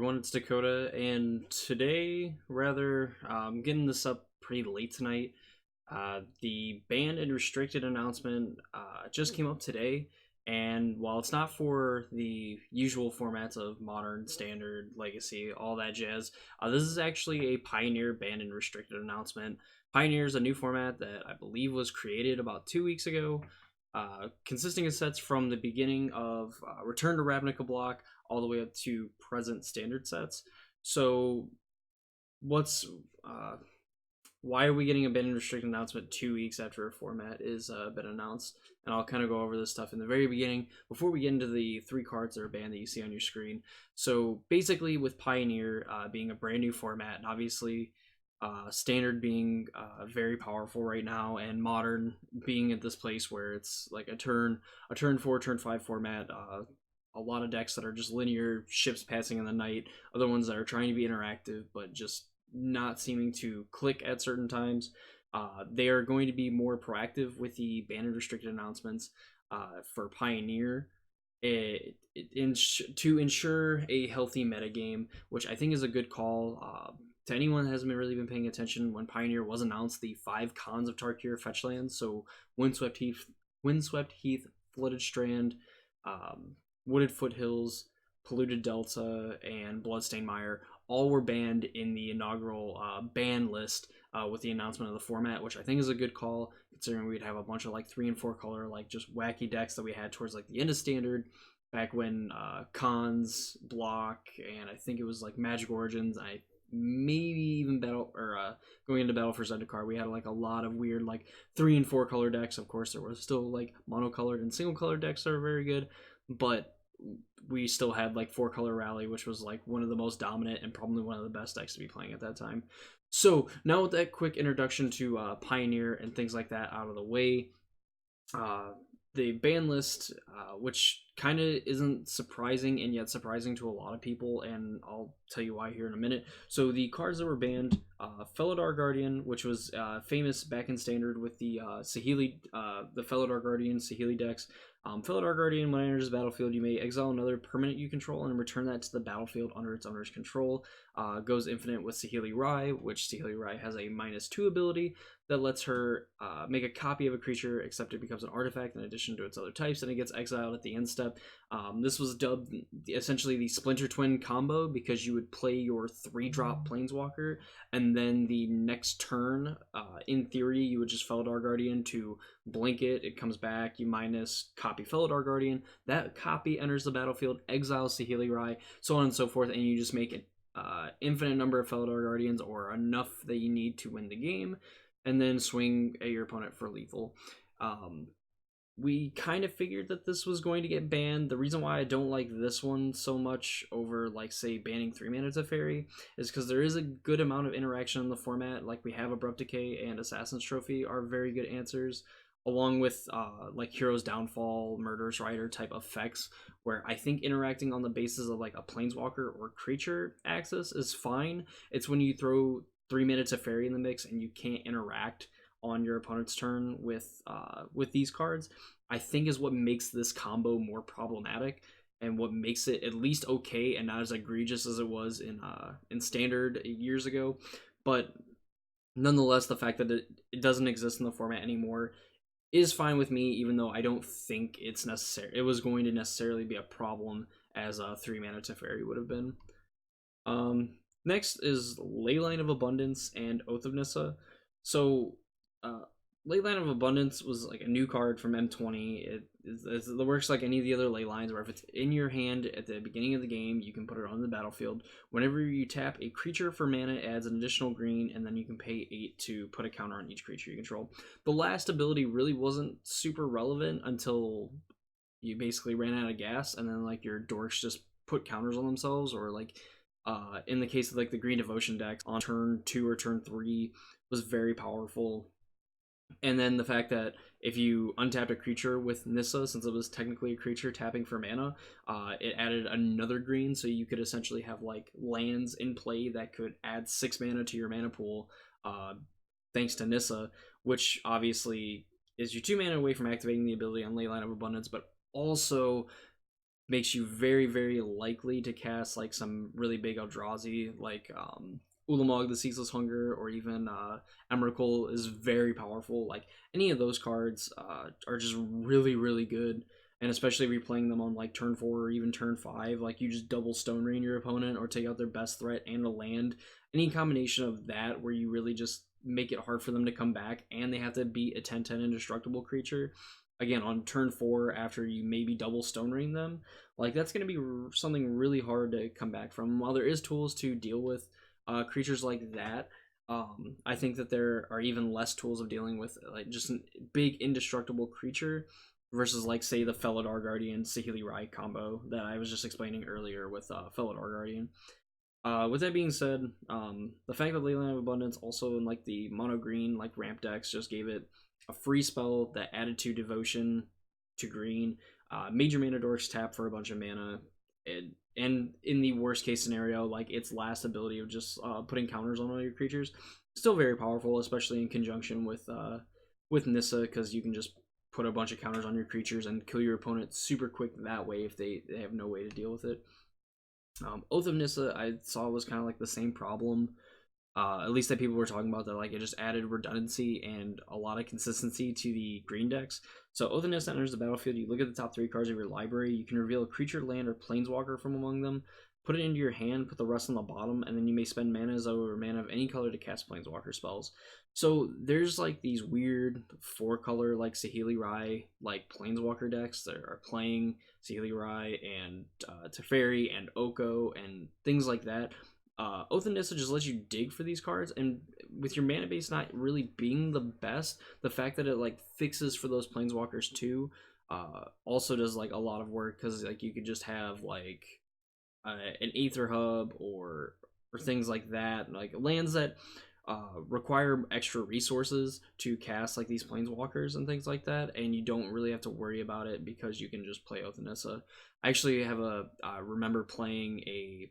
everyone, it's Dakota, and today, I'm getting this up pretty late tonight. The banned and restricted announcement just came up today, and while it's not for the usual formats of modern, standard, legacy, all that jazz, this is actually a Pioneer banned and restricted announcement. Pioneer is a new format that I believe was created about 2 weeks ago, consisting of sets from the beginning of Return to Ravnica block all the way up to present standard sets. So, what's why are we getting a ban and restricted announcement 2 weeks after a format is been announced? And I'll kind of go over this stuff in the very beginning before we get into the three cards that are banned that you see on your screen. So basically, with Pioneer being a brand new format, and obviously standard being very powerful right now, and modern being at this place where it's like a turn 4, turn 5 format. A lot of decks that are just linear ships passing in the night, other ones that are trying to be interactive but just not seeming to click at certain times. They are going to be more proactive with the banned and restricted announcements for Pioneer to ensure a healthy metagame, which I think is a good call. To anyone that hasn't really been paying attention, when Pioneer was announced, the 5 cons of Tarkir fetch lands, so Windswept Heath, Flooded Strand, Wooded Foothills, Polluted Delta, and Bloodstained Mire all were banned in the inaugural ban list with the announcement of the format, which I think is a good call, considering we'd have a bunch of like 3 and 4 color, like just wacky decks that we had towards like the end of standard, back when Cons, Block, and I think it was like Magic Origins. I maybe even going into Battle for Zendikar, we had like a lot of weird like 3 and 4 color decks. Of course, there was still like monocolored and single color decks that are very good, but we still had like 4 color Rally, which was like one of the most dominant and probably one of the best decks to be playing at that time. So now with that quick introduction to Pioneer and things like that out of the way, the ban list, which kind of isn't surprising and yet surprising to a lot of people, and I'll tell you why here in a minute. So the cards that were banned, Felidar Guardian, which was famous back in Standard with the Saheeli, the Felidar Guardian Saheeli decks. Felidar Guardian, when it enters the battlefield, you may exile another permanent you control and return that to the battlefield under its owner's control. Goes infinite with Saheeli Rai, which Saheeli Rai has a -2 ability that lets her make a copy of a creature, except it becomes an artifact in addition to its other types, and it gets exiled at the end step. This was dubbed essentially the Splinter Twin combo, because you would play your 3-drop Planeswalker, and then the next turn, in theory, you would just Felidar Guardian to blink it. It comes back, you minus copy Felidar Guardian. That copy enters the battlefield, exiles Saheeli Rai, so on and so forth, and you just make it infinite number of Felidar Guardians, or enough that you need to win the game, and then swing at your opponent for lethal. We kind of figured that this was going to get banned. The reason why I don't like this one so much over, like, say, banning 3-mana Teferi is because there is a good amount of interaction in the format. Like, we have Abrupt Decay and Assassin's Trophy are very good answers, along with like Hero's Downfall, Murderous Rider type effects, where I think interacting on the basis of like a Planeswalker or creature axis is fine. It's when you throw 3-mana Teferi in the mix and you can't interact on your opponent's turn with these cards, I think is what makes this combo more problematic, and what makes it at least okay and not as egregious as it was in Standard years ago. But nonetheless, the fact that it doesn't exist in the format anymore is fine with me, even though I don't think it's necessary. It was going to necessarily be a problem as a 3-mana Teferi would have been. Next is Leyline of Abundance and Oath of Nissa. So Leyline of Abundance was like a new card from M20. It works like any of the other ley lines, where if it's in your hand at the beginning of the game, you can put it on the battlefield. Whenever you tap a creature for mana, it adds an additional green, and then you can pay 8 to put a counter on each creature you control. The last ability really wasn't super relevant until you basically ran out of gas, and then like your dorks just put counters on themselves, or like in the case of like the Green Devotion decks on turn 2 or turn 3 was very powerful. And then the fact that if you untapped a creature with Nissa, since it was technically a creature tapping for mana, it added another green, so you could essentially have like lands in play that could add 6 mana to your mana pool, thanks to Nissa, which obviously is you 2 mana away from activating the ability on Leyline of Abundance, but also makes you very, very likely to cast like some really big Eldrazi, like Ulamog, the Ceaseless Hunger, or even Emrakul is very powerful. Like any of those cards are just really, really good. And especially replaying them on like turn 4 or even turn 5, like you just double Stone Rain your opponent or take out their best threat and a land. Any combination of that where you really just make it hard for them to come back and they have to beat a 10/10 indestructible creature again on turn 4 after you maybe double Stone Rain them, like that's going to be something really hard to come back from. While there is tools to deal with creatures like that, I think that there are even less tools of dealing with like just a big indestructible creature versus like say the Felidar Guardian Saheeli Rai combo that I was just explaining earlier with Felidar Guardian. With that being said, the fact that Leyline of Abundance also in like the mono green like ramp decks just gave it a free spell that added to Devotion to green, major mana dorks tap for a bunch of mana, and in the worst case scenario, like its last ability of just putting counters on all your creatures, still very powerful, especially in conjunction with Nissa, because you can just put a bunch of counters on your creatures and kill your opponent super quick that way if they have no way to deal with it. Oath of Nissa I saw was kind of like the same problem, at least that people were talking about, that like it just added redundancy and a lot of consistency to the green decks. So Oath of Nissa enters the battlefield, you look at the top 3 cards of your library, you can reveal a creature, land, or planeswalker from among them, put it into your hand, put the rest on the bottom, and then you may spend mana as though or mana of any color to cast planeswalker spells. So there's like these weird 4-color like Saheeli Rai like planeswalker decks that are playing Saheeli Rai and Teferi and Oko and things like that. Oath of Nissa just lets you dig for these cards, and with your mana base not really being the best, the fact that it like fixes for those planeswalkers too also does like a lot of work, because like you could just have like an Aether Hub or things like that, like lands that require extra resources to cast like these planeswalkers and things like that, and you don't really have to worry about it because you can just play Oath of Nissa. I actually have remember playing a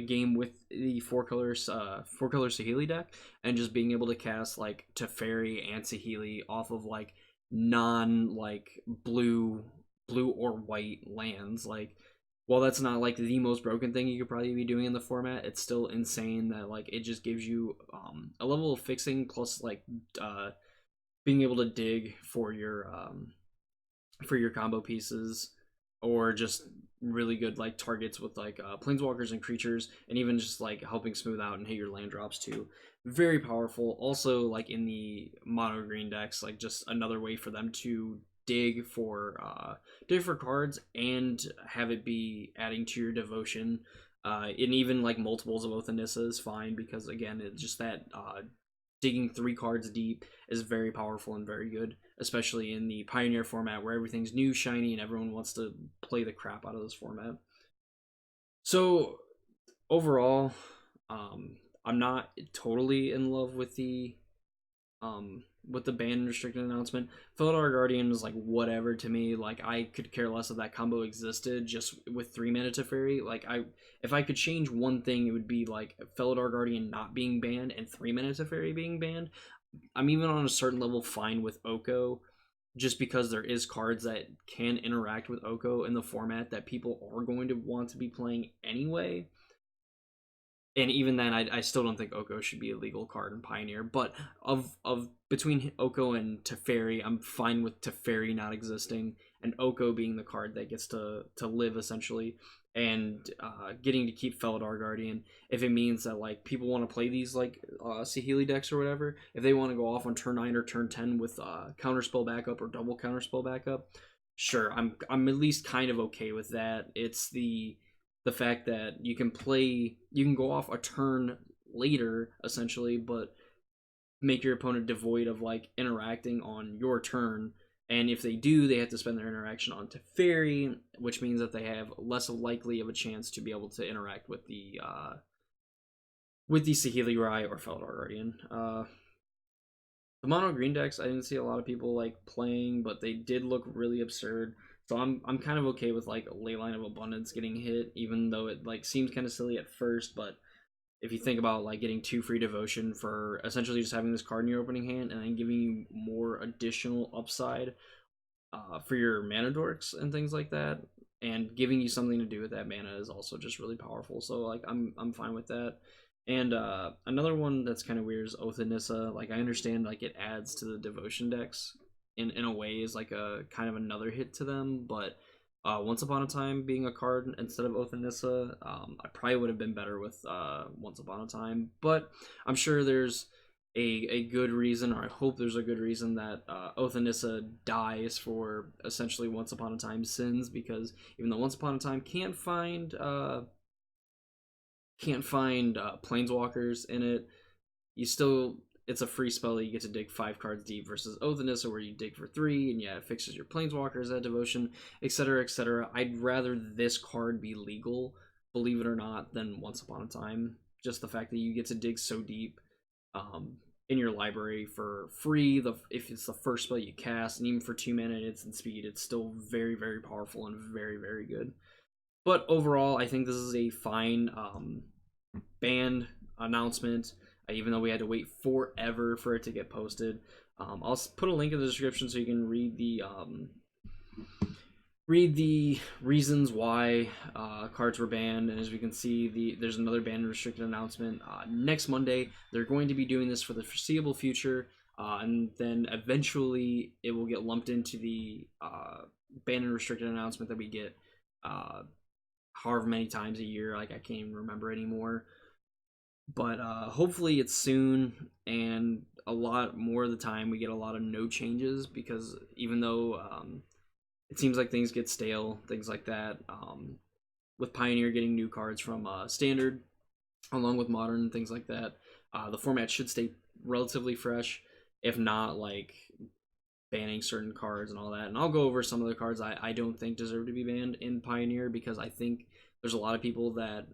game with the 4-color Saheeli deck and just being able to cast like Teferi and Saheeli off of like non like blue or white lands. Like, while that's not like the most broken thing you could probably be doing in the format, it's still insane that like it just gives you a level of fixing plus like being able to dig for your combo pieces, or just really good like targets with like planeswalkers and creatures, and even just like helping smooth out and hit your land drops too. Very powerful. Also, like in the mono green decks, like just another way for them to dig for cards and have it be adding to your devotion. And even like multiples of Oath of Nissa is fine, because again, it's just that digging 3 cards deep is very powerful and very good, especially in the Pioneer format where everything's new, shiny, and everyone wants to play the crap out of this format. So overall, I'm not totally in love with the ban restricted announcement. Felidar Guardian is like whatever to me. Like, I could care less if that combo existed just with 3 mana Teferi. Like, if I could change one thing, it would be like Felidar Guardian not being banned and 3 mana Teferi being banned. I'm even on a certain level fine with Oko, just because there is cards that can interact with Oko in the format that people are going to want to be playing anyway. And even then, I still don't think Oko should be a legal card in Pioneer. But of between Oko and Teferi, I'm fine with Teferi not existing and Oko being the card that gets to live essentially, and getting to keep Felidar Guardian if it means that like people want to play these like Saheeli decks or whatever. If they want to go off on turn 9 or turn 10 with counterspell backup or double counterspell backup, sure, I'm at least kind of okay with that. It's the fact that you can go off a turn later essentially, but make your opponent devoid of like interacting on your turn, and if they do, they have to spend their interaction on Teferi, which means that they have less likely of a chance to be able to interact with the Saheeli Rai or Felidar Guardian. The mono green decks I didn't see a lot of people like playing, but they did look really absurd. So I'm kind of okay with like Leyline of Abundance getting hit, even though it like seems kind of silly at first. But if you think about like getting 2 free devotion for essentially just having this card in your opening hand and then giving you more additional upside for your mana dorks and things like that, and giving you something to do with that mana is also just really powerful. So like I'm fine with that. And another one that's kind of weird is Oath of Nissa. Like I understand like it adds to the devotion decks in a way is like a kind of another hit to them, but Once Upon a Time being a card instead of Oath of Nissa, I probably would have been better with Once Upon a Time. But I'm sure there's a good reason, or I hope there's a good reason that Oath of Nissa dies for essentially Once Upon a Time sins, because even though Once Upon a Time can't find planeswalkers in it, you still, it's a free spell that you get to dig 5 cards deep, versus Oath of Nissa where you dig for 3 and yeah, it fixes your planeswalkers at devotion, etc., etc. I'd rather this card be legal, believe it or not, than Once Upon a Time. Just the fact that you get to dig so deep in your library for free, if it's the first spell you cast, and even for 2 mana and instant speed, it's still very, very powerful and very, very good. But overall, I think this is a fine band announcement, even though we had to wait forever for it to get posted. I'll put a link in the description so you can read the reasons why cards were banned. And as we can see, there's another ban and restricted announcement next Monday. They're going to be doing this for the foreseeable future, and then eventually it will get lumped into the ban and restricted announcement that we get however many times a year. Like I can't even remember anymore. But hopefully it's soon, and a lot more of the time we get a lot of no changes, because even though it seems like things get stale, things like that, with Pioneer getting new cards from Standard, along with Modern and things like that, the format should stay relatively fresh, if not like banning certain cards and all that. And I'll go over some of the cards I don't think deserve to be banned in Pioneer, because I think there's a lot of people that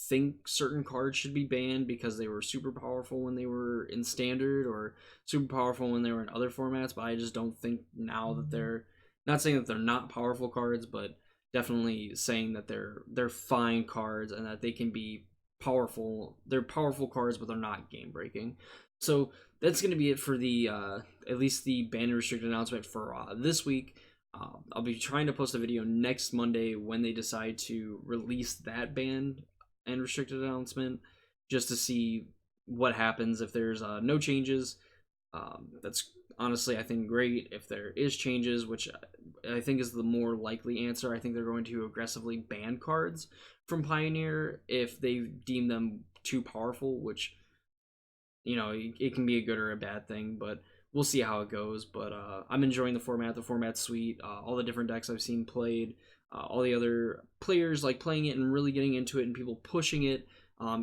think certain cards should be banned because they were super powerful when they were in Standard, or super powerful when they were in other formats. But I just don't think now that they're, not saying that they're not powerful cards, but definitely saying that they're fine cards and that they can be powerful. They're powerful cards, but they're not game breaking. So that's going to be it for the at least the ban restricted announcement for this week. I'll be trying to post a video next Monday when they decide to release that ban and restricted announcement, just to see what happens. If there's no changes, that's honestly, I think, great. If there is changes, which I think is the more likely answer, I think they're going to aggressively ban cards from Pioneer if they deem them too powerful, which, you know, it can be a good or a bad thing, but we'll see how it goes. But I'm enjoying the format. The format's sweet. All the different decks I've seen played, all the other players like playing it and really getting into it, and people pushing it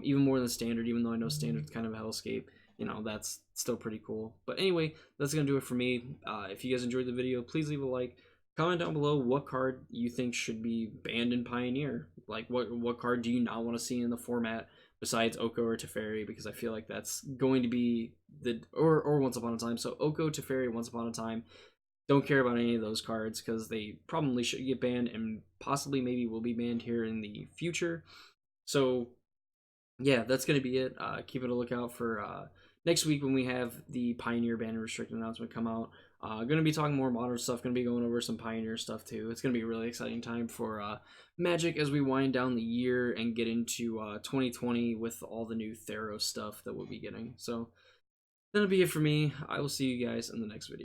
even more than Standard, even though I know Standard's kind of a hellscape. You know, that's still pretty cool. But anyway, that's going to do it for me. If you guys enjoyed the video, please leave a like. Comment down below what card you think should be banned in Pioneer. Like, what card do you not want to see in the format besides Oko or Teferi? Because I feel like that's going to be or Once Upon a Time. So Oko, Teferi, Once Upon a Time. Don't care about any of those cards because they probably should get banned, and possibly maybe will be banned here in the future. So yeah, that's going to be it. Keep it a lookout for next week when we have the Pioneer ban and restricted announcement come out. Going to be talking more Modern stuff, going to be going over some Pioneer stuff too. It's going to be a really exciting time for Magic as we wind down the year and get into 2020 with all the new Theros stuff that we'll be getting. So that'll be it for me. I will see you guys in the next video.